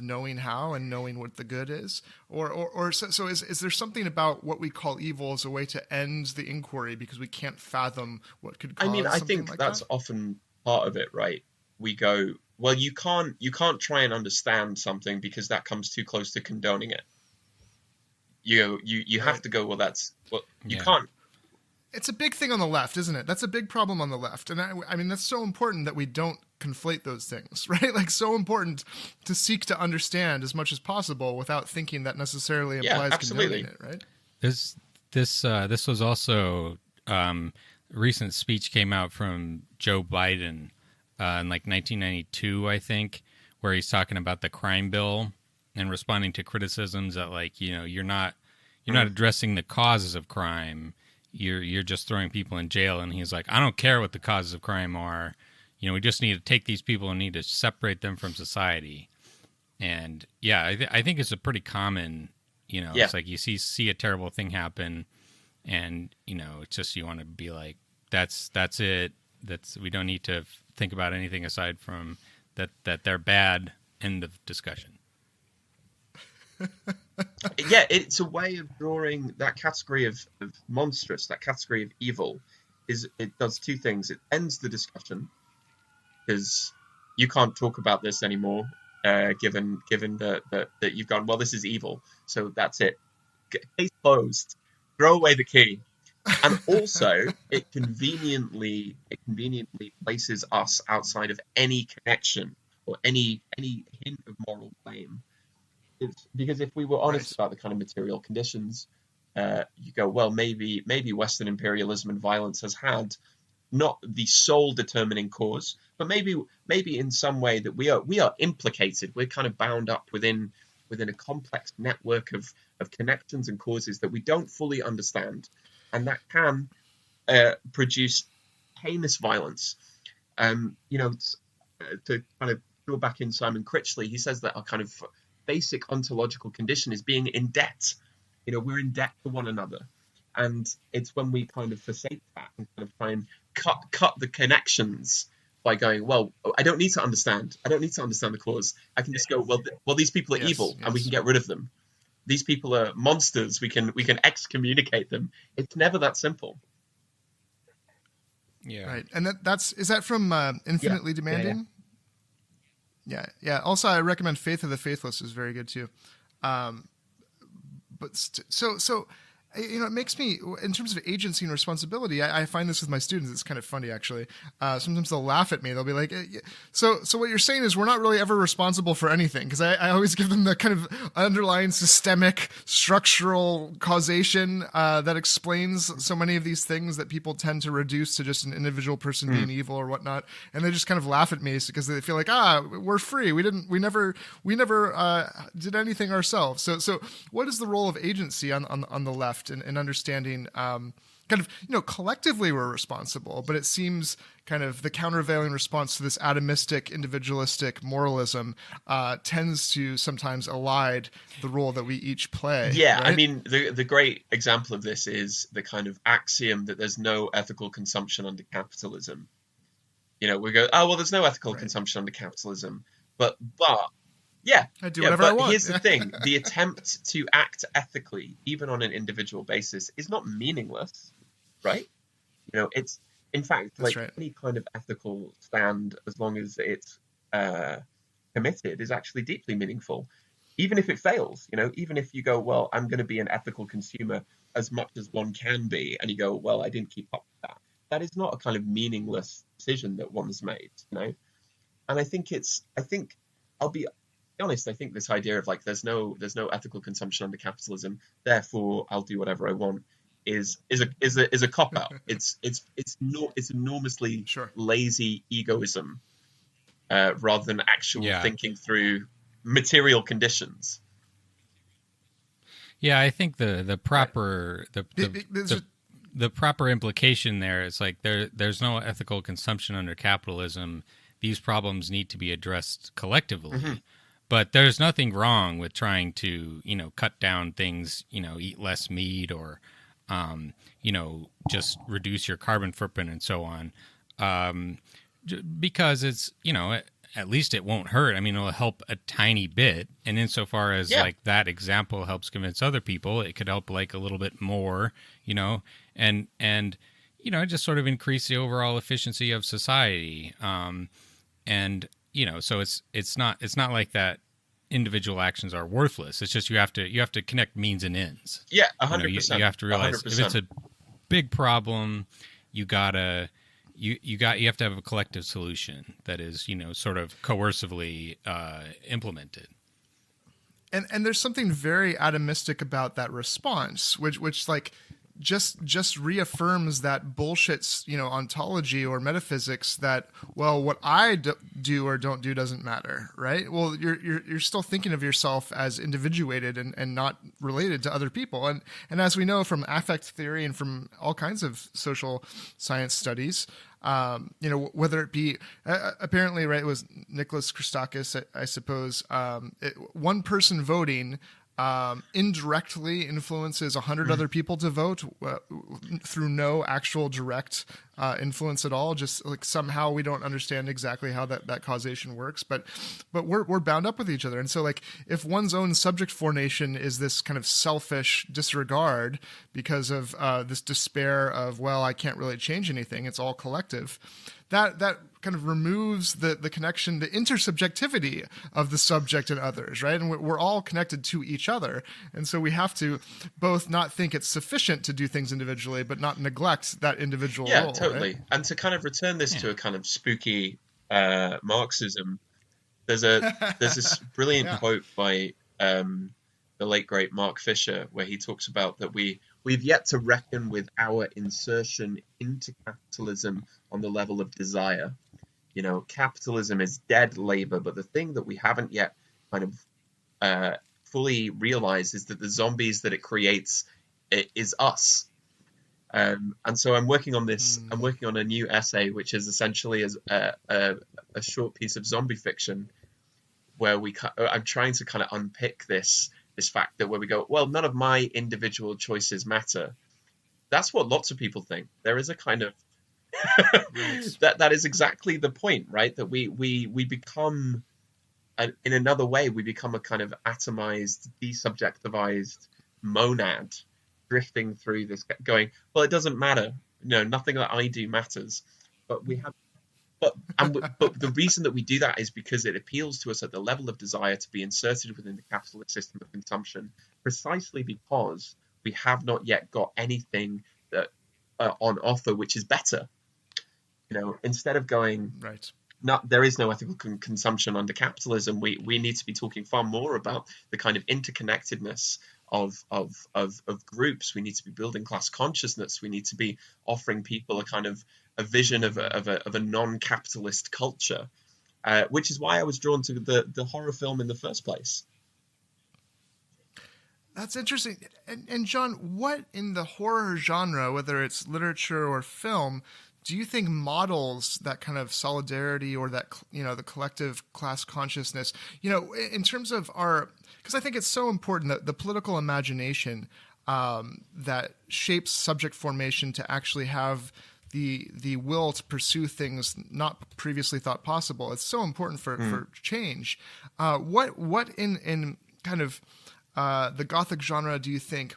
knowing how and knowing what the good is, or so is there something about what we call evil as a way to end the inquiry because we can't fathom what could cause? I mean, I think like that's often part of it, right? We go, well, you can't try and understand something because that comes too close to condoning it. you have Right. to go, well, that's well, you Yeah. can't. It's a big thing on the left, isn't it? That's a big problem on the left. And I mean, that's so important that we don't conflate those things, right? Like, so important to seek to understand as much as possible without thinking that necessarily Yeah, implies absolutely. condoning it, right? This was also recent speech came out from Joe Biden in like 1992, I think, where he's talking about the crime bill and responding to criticisms that, like, you're not addressing the causes of crime. You're just throwing people in jail. And he's like, I don't care what the causes of crime are. We just need to take these people and need to separate them from society. And yeah, I think it's a pretty common, Yeah. it's like you see a terrible thing happen, and it's just, you want to be like, that's it. We don't need to think about anything aside from that they're bad. End of discussion. Yeah, it's a way of drawing that category of monstrous, that category of evil. It does two things. It ends the discussion because you can't talk about this anymore, given that you've gone, well, this is evil, so that's it. Case closed. Throw away the key. And also, it conveniently places us outside of any connection or any hint of moral blame. It's because if we were honest Right. about the kind of material conditions, you go, well, maybe Western imperialism and violence has had not the sole determining cause, but maybe in some way that we are implicated. We're kind of bound up within a complex network of connections and causes that we don't fully understand, and that can produce heinous violence. To kind of draw back in Simon Critchley, he says that our kind of basic ontological condition is being in debt. We're in debt to one another, and it's when we kind of forsake that and kind of try and cut the connections by going, well, I don't need to understand the cause. I can just go, well, these people are Yes, evil, and we yes. can get rid of them. These people are monsters. We can excommunicate them. It's never that simple. Yeah. Right. And is that from Infinitely Yeah, Demanding? Yeah. Also, I recommend Faith of the Faithless is very good too. So it makes me, in terms of agency and responsibility, I find this with my students. It's kind of funny, actually. Sometimes they'll laugh at me. They'll be like, so what you're saying is we're not really ever responsible for anything, because I always give them the kind of underlying systemic structural causation that explains so many of these things that people tend to reduce to just an individual person being evil or whatnot. And they just kind of laugh at me because they feel like, we're free. We never did anything ourselves. So what is the role of agency on the left in understanding kind of, collectively we're responsible, but it seems kind of the countervailing response to this atomistic, individualistic moralism tends to sometimes elide the role that we each play. Yeah, right? I mean, the great example of this is the kind of axiom that there's no ethical consumption under capitalism. We go, oh, well, there's no ethical consumption under capitalism. But yeah, I do whatever I want. Here's the thing. The attempt to act ethically, even on an individual basis, is not meaningless, right? It's, in fact, That's like right. any kind of ethical stand, as long as it's committed, is actually deeply meaningful. Even if it fails, even if you go, well, I'm going to be an ethical consumer as much as one can be, and you go, well, I didn't keep up with that. That is not a kind of meaningless decision that one's made, And I think I'll be honest, I think this idea of like there's no ethical consumption under capitalism, therefore I'll do whatever I want is a cop out. It's enormously Sure. lazy egoism rather than actual Yeah. thinking through material conditions. Yeah, I think the proper the proper implication there is like there's no ethical consumption under capitalism. These problems need to be addressed collectively. Mm-hmm. But there's nothing wrong with trying to, cut down things, eat less meat or, just reduce your carbon footprint and so on. Because it's, at least it won't hurt. I mean, it'll help a tiny bit. And insofar as like that example helps convince other people, it could help like a little bit more, and just sort of increase the overall efficiency of society. So it's not like that individual actions are worthless. It's just you have to connect means and ends. Yeah, You know, 100%. you have to realize 100%. if it's a big problem, you have to have a collective solution that is, you know, sort of coercively implemented. And there's something very atomistic about that response, which like just reaffirms that bullshit, you know, ontology or metaphysics that, well, what I do or don't do doesn't matter, right? Well, you're still thinking of yourself as individuated and not related to other people. And as we know from affect theory and from all kinds of social science studies, you know, whether it be apparently, right, it was Nicholas Christakis, I suppose, one person voting indirectly influences 100 other people to vote through no actual direct influence at all. Just like somehow we don't understand exactly how that causation works, but we're bound up with each other. And so like if one's own subject formation is this kind of selfish disregard because of this despair of, well, I can't really change anything, it's all collective, that kind of removes the connection, the intersubjectivity of the subject and others, right? And we're all connected to each other. And so we have to both not think it's sufficient to do things individually, but not neglect that individual role. Yeah, totally. Right? And to kind of return this to a kind of spooky Marxism, there's this brilliant quote by the late great Mark Fisher, where he talks about that we've yet to reckon with our insertion into capitalism on the level of desire. You know, capitalism is dead labor, but the thing that we haven't yet kind of fully realized is that the zombies that it creates is us. And so I'm working on this. I'm working on a new essay, which is essentially a short piece of zombie fiction, where I'm trying to kind of unpick this fact that where we go, well, none of my individual choices matter. That's what lots of people think. There is a kind of that is exactly the point, right? That we become, in another way, we become a kind of atomized, desubjectivized monad, drifting through this, going, well, it doesn't matter. No, nothing that I do matters. But the reason that we do that is because it appeals to us at the level of desire to be inserted within the capitalist system of consumption, precisely because we have not yet got anything that on offer which is better. You know, instead of going, right, there is no ethical consumption under capitalism, we need to be talking far more about the kind of interconnectedness of groups. We need to be building class consciousness. We need to be offering people a kind of a vision of a non-capitalist culture, which is why I was drawn to the horror film in the first place. That's interesting. And John, what in the horror genre, whether it's literature or film, do you think models that kind of solidarity or that, you know, the collective class consciousness, you know, in terms of because I think it's so important that the political imagination that shapes subject formation to actually have the will to pursue things not previously thought possible. It's so important for change. What in kind of the Gothic genre do you think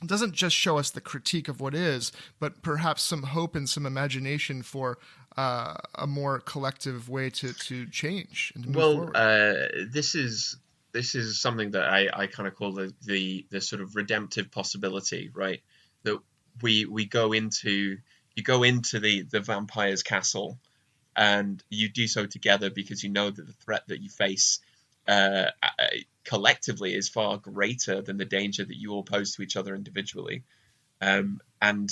doesn't just show us the critique of what is, but perhaps some hope and some imagination for a more collective way to change and to move forward? This is something that I kind of call the sort of redemptive possibility, right? That you go into the vampire's castle, and you do so together because you know that the threat that you face collectively is far greater than the danger that you all pose to each other individually. And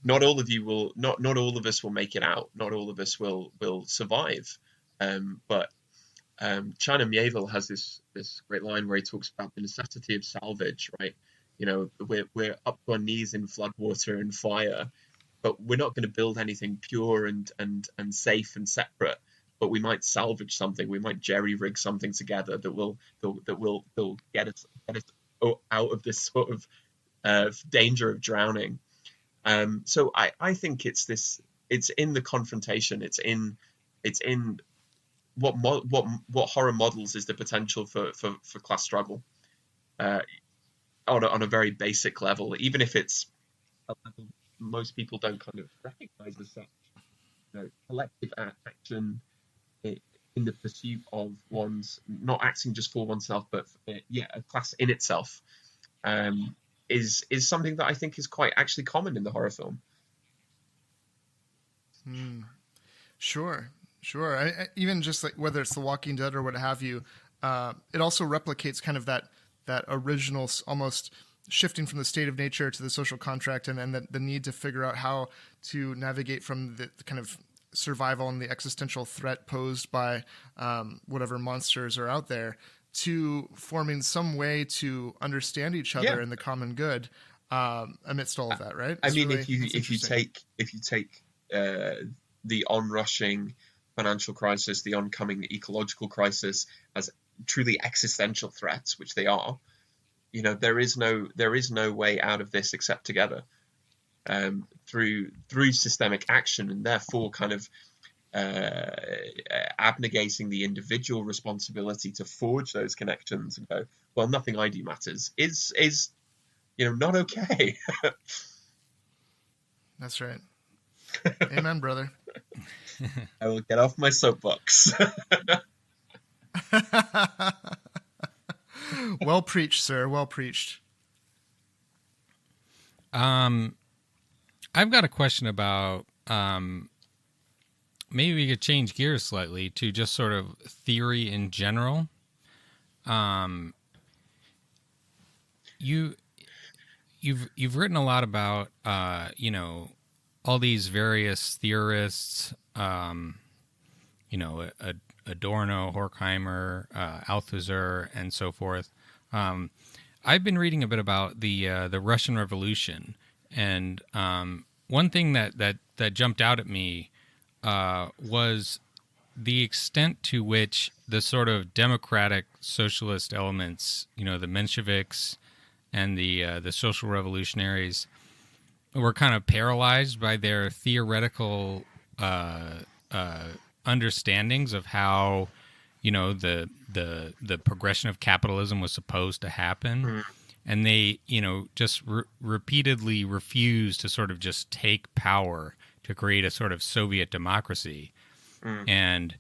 not all of you will, not all of us will make it out. Not all of us will survive. But China Miéville has this great line where he talks about the necessity of salvage, right? You know, we're up to our knees in floodwater and fire, but we're not going to build anything pure and safe and separate. But we might salvage something. We might jerry-rig something together that will get us out of this sort of danger of drowning. So I think it's in the confrontation. It's in what horror models is the potential for class struggle on a very basic level, even if it's a level most people don't kind of recognize as such. You know, collective action in the pursuit of one's, not acting just for oneself, but a class in itself, is something that I think is quite actually common in the horror film. Sure. Even just like whether it's The Walking Dead or what have you, it also replicates kind of that original, almost shifting from the state of nature to the social contract, and then the need to figure out how to navigate from the kind of survival and the existential threat posed by whatever monsters are out there, to forming some way to understand each other and the common good amidst all of that, right? I mean, if you take the onrushing financial crisis, the oncoming ecological crisis as truly existential threats, which they are, there is no way out of this except together, through systemic action, and therefore kind of abnegating the individual responsibility to forge those connections and go, well, nothing I do matters, is not okay. That's right. Amen, brother. I will get off my soapbox. Well preached, sir. Well preached. I've got a question about maybe we could change gears slightly to just sort of theory in general. You've written a lot about all these various theorists, Adorno, Horkheimer, Althusser, and so forth. I've been reading a bit about the Russian Revolution, and one thing that jumped out at me was the extent to which the sort of democratic socialist elements, the Mensheviks and the social revolutionaries, were kind of paralyzed by their theoretical understandings of how the progression of capitalism was supposed to happen, and they just repeatedly refused to sort of just take power to create a sort of Soviet democracy, and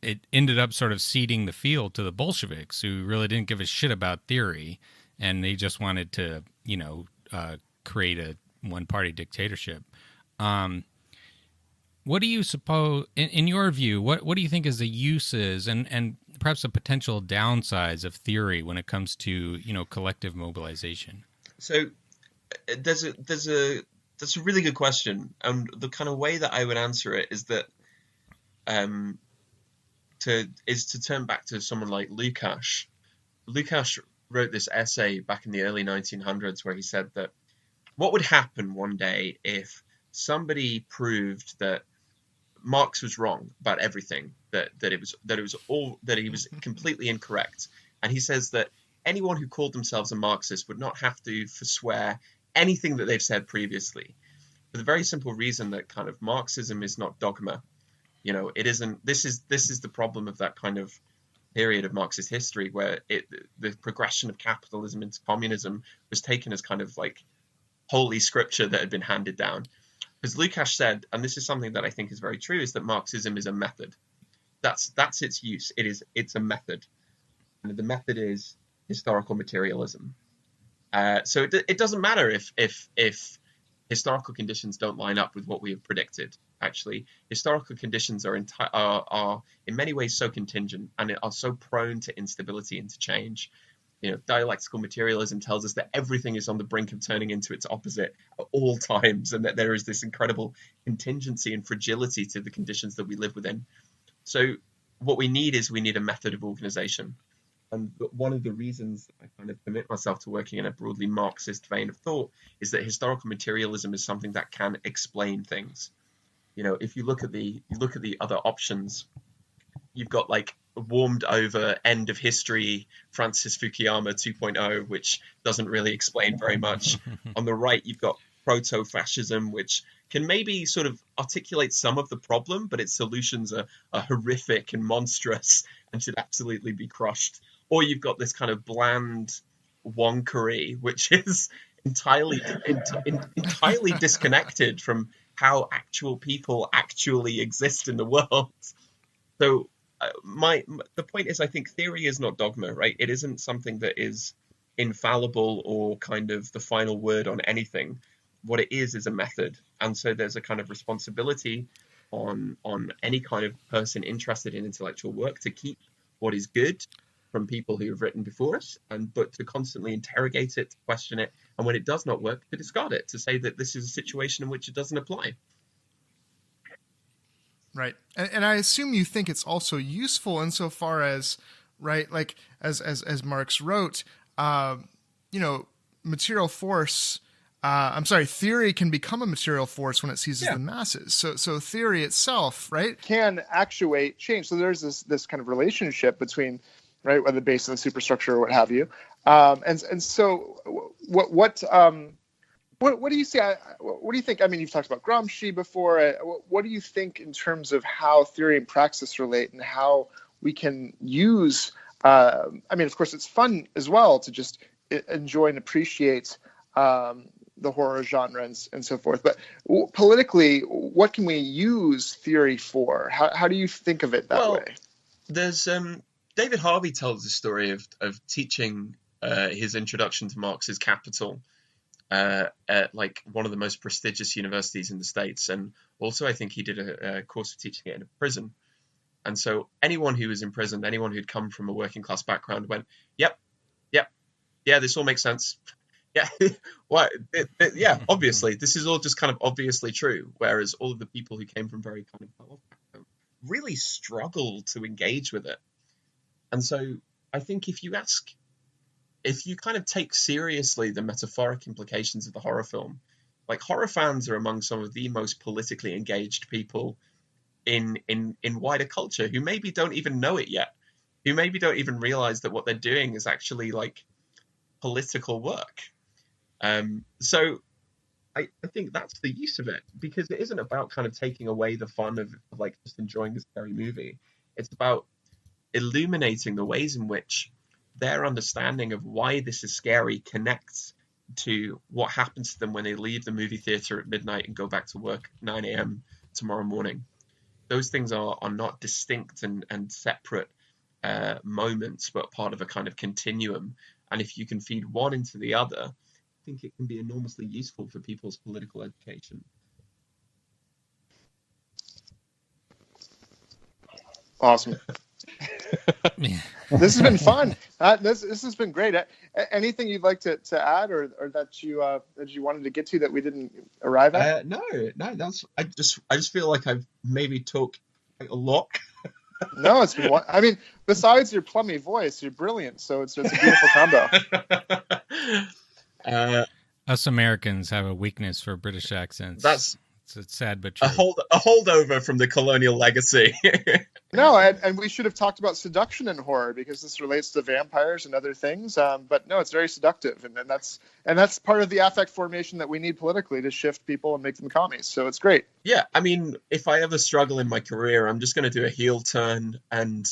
it ended up sort of ceding the field to the Bolsheviks, who really didn't give a shit about theory, and they just wanted to create a one-party dictatorship. What do you suppose, in your view, what do you think is the uses and perhaps the potential downsides of theory when it comes to collective mobilization? So that's a really good question, and the kind of way that I would answer it is that to turn back to someone like Lukács. Lukács wrote this essay back in the early 1900s where he said that what would happen one day if somebody proved that Marx was wrong about everything, that he was completely incorrect, and he says that anyone who called themselves a Marxist would not have to forswear anything that they've said previously, for the very simple reason that kind of Marxism is not dogma. It isn't. This is the problem of that kind of period of Marxist history where the progression of capitalism into communism was taken as kind of like holy scripture that had been handed down. Because Lukács said, and this is something that I think is very true, is that Marxism is a method. That's its use. It's a method, and the method is historical materialism. So it doesn't matter if historical conditions don't line up with what we have predicted. Actually, historical conditions are in many ways so contingent and are so prone to instability and to change. Dialectical materialism tells us that everything is on the brink of turning into its opposite at all times, and that there is this incredible contingency and fragility to the conditions that we live within. So what we need a method of organization. And one of the reasons I kind of commit myself to working in a broadly Marxist vein of thought is that historical materialism is something that can explain things. If you look at the other options, you've got like warmed over end of history Francis Fukuyama 2.0, which doesn't really explain very much. On the right, you've got proto-fascism, which can maybe sort of articulate some of the problem, but its solutions are horrific and monstrous and should absolutely be crushed. Or you've got this kind of bland wonkery, which is entirely disconnected from how actual people actually exist in the world. So the point is, I think theory is not dogma, right? It isn't something that is infallible or kind of the final word on anything. What it is a method, and so there's a kind of responsibility on any kind of person interested in intellectual work to keep what is good from people who have written before us, but to constantly interrogate it, to question it, and when it does not work, to discard it, to say that this is a situation in which it doesn't apply. Right. And I assume you think it's also useful insofar as, right, like as Marx wrote, material force, theory can become a material force when it seizes the masses. So theory itself, right, can actuate change. So there's this kind of relationship between, right, whether the base and the superstructure or what have you. And so what do you see? What do you think? I mean, you've talked about Gramsci before. What do you think in terms of how theory and praxis relate, and how we can use? I mean, of course, it's fun as well to just enjoy and appreciate the horror genre and so forth. But politically, what can we use theory for? How do you think of it that way? There's David Harvey tells the story of teaching his introduction to Marx's Capital at like one of the most prestigious universities in the States, and also I think he did a course of teaching it in a prison. And so anyone who was in prison, anyone who'd come from a working class background went, yep, yeah, this all makes sense. Yeah, obviously, this is all just kind of obviously true. Whereas all of the people who came from very kind of well background really struggled to engage with it. And so I think if you kind of take seriously the metaphoric implications of the horror film, like horror fans are among some of the most politically engaged people in wider culture, who maybe don't even know it yet, who maybe don't even realize that what they're doing is actually like political work. So I think that's the use of it, because it isn't about kind of taking away the fun of like just enjoying this scary movie. It's about illuminating the ways in which their understanding of why this is scary connects to what happens to them when they leave the movie theater at midnight and go back to work at 9 a.m. tomorrow morning. Those things are not distinct and separate moments, but part of a kind of continuum. And if you can feed one into the other, I think it can be enormously useful for people's political education. Awesome. This has been fun. This has been great. Anything you'd like to add, or that you wanted to get to that we didn't arrive at? No. That's I just feel like I've maybe talked a lot. No, it's been. I mean, besides your plummy voice, you're brilliant. So it's a beautiful combo. Us Americans have a weakness for British accents. It's sad but true. A holdover from the colonial legacy. No, and we should have talked about seduction in horror, because this relates to vampires and other things. But no, it's very seductive, and that's part of the affect formation that we need politically to shift people and make them commies. So it's great. Yeah, I mean, if I ever struggle in my career, I'm just going to do a heel turn and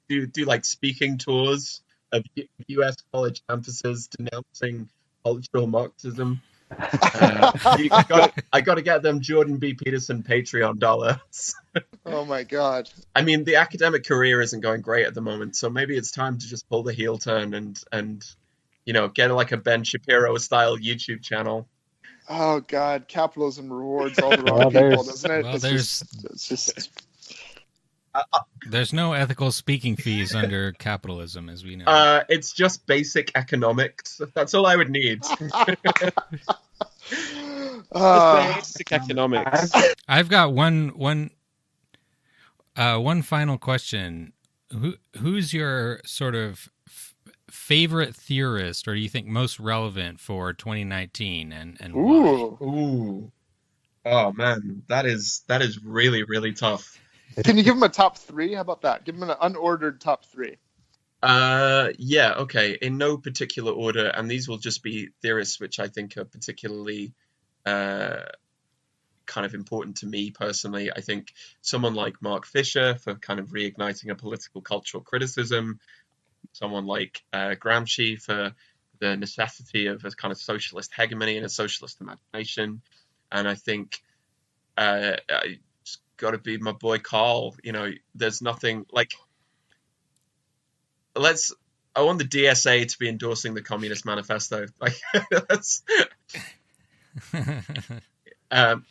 do like speaking tours of U.S. college campuses denouncing cultural Marxism. I got to get them Jordan B. Peterson Patreon dollars. Oh my God. I mean, the academic career isn't going great at the moment, so maybe it's time to just pull the heel turn and get like a Ben Shapiro style YouTube channel. Oh God, capitalism rewards all the wrong people, doesn't it? Well, it's just there's no ethical speaking fees under capitalism, as we know. It's just basic economics. That's all I would need. Basic economics. I've got one final question. Who's your sort of favorite theorist, or do you think most relevant for 2019, and why? Ooh. Oh man, that is really, really tough. Can you give him a top three? How about that? Give him an unordered top three. Yeah, okay. In no particular order, and these will just be theorists which I think are particularly kind of important to me personally. I think someone like Mark Fisher for kind of reigniting a political cultural criticism, someone like Gramsci for the necessity of a kind of socialist hegemony and a socialist imagination, and I think It's got to be my boy Carl. There's nothing like I want the DSA to be endorsing the Communist Manifesto. Like that's. But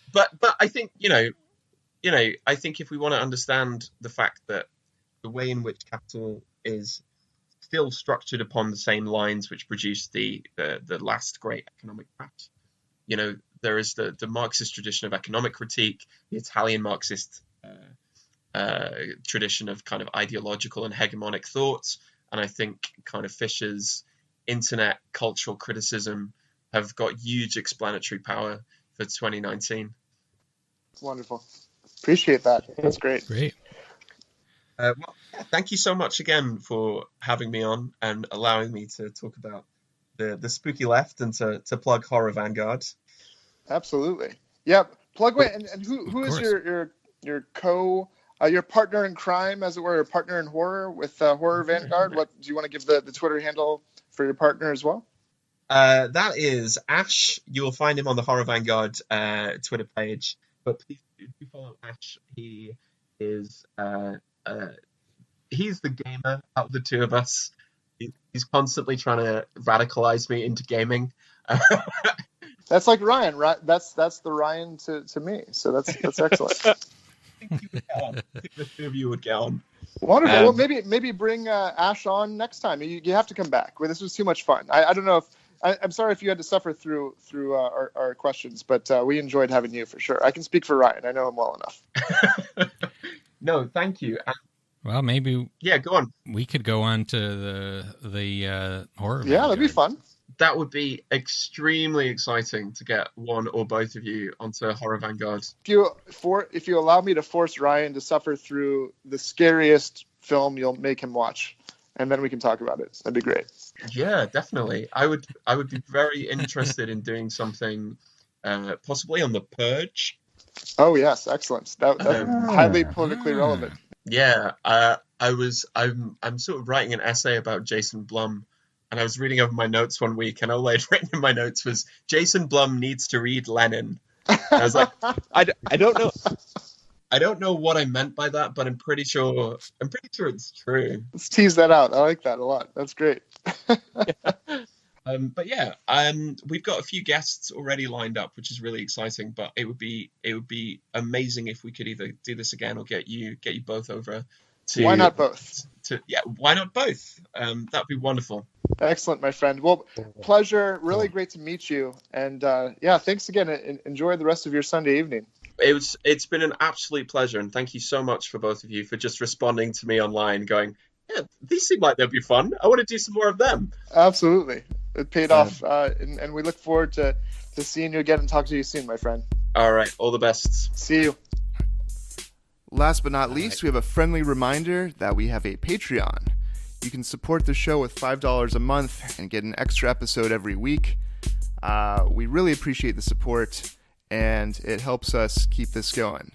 I think I think if we want to understand the fact that the way in which capital is still structured upon the same lines which produced the last great economic crash, there is the Marxist tradition of economic critique, the Italian Marxist tradition of kind of ideological and hegemonic thought, and I think kind of Fisher's internet cultural criticism have got huge explanatory power for 2019. Wonderful. Appreciate that. That's great. Great. Thank you so much again for having me on and allowing me to talk about the spooky left and to plug Horror Vanguard. Absolutely. Yeah. Plug away. And who is your your partner in crime, as it were, a partner in horror with Horror Vanguard? What do you want to give the Twitter handle for your partner as well? That is Ash. You will find him on the Horror Vanguard Twitter page. But please do follow Ash. He is he's the gamer out of the two of us. He's constantly trying to radicalize me into gaming. That's like Ryan, right? That's the Ryan to me. So that's excellent. I think the two of you would get on. Wonderful. Well, maybe bring Ash on next time. You have to come back. Well, this was too much fun. I don't know if I'm sorry if you had to suffer through our questions, but we enjoyed having you for sure. I can speak for Ryan. I know him well enough. No, thank you. Well, maybe go on. We could go on to the horror. Yeah, that'd be fun. That would be extremely exciting to get one or both of you onto Horror Vanguard. If you allow me to force Ryan to suffer through the scariest film you'll make him watch, and then we can talk about it. That'd be great. Yeah, definitely. I would be very interested in doing something possibly on The Purge. Oh yes, excellent. That's highly politically relevant. Yeah, I'm sort of writing an essay about Jason Blum, and I was reading over my notes one week, and all I'd written in my notes was Jason Blum needs to read Lenin. And I was like, I don't know. I don't know what I meant by that, but I'm pretty sure it's true. Let's tease that out. I like that a lot. That's great. But yeah, we've got a few guests already lined up, which is really exciting. But it would be amazing if we could either do this again or get you both over. Why not both? Why not both? That'd be wonderful. Excellent, my friend. Well, pleasure. Really great to meet you. And thanks again. Enjoy the rest of your Sunday evening. It's been an absolute pleasure, and thank you so much for both of you for just responding to me online, going, yeah, these seem like they'll be fun. I want to do some more of them. Absolutely. It paid off, and we look forward to seeing you again and talk to you soon, my friend. All right. All the best. See you. Last but not least, we have a friendly reminder that we have a Patreon. You can support the show with $5 a month and get an extra episode every week. We really appreciate the support, and it helps us keep this going.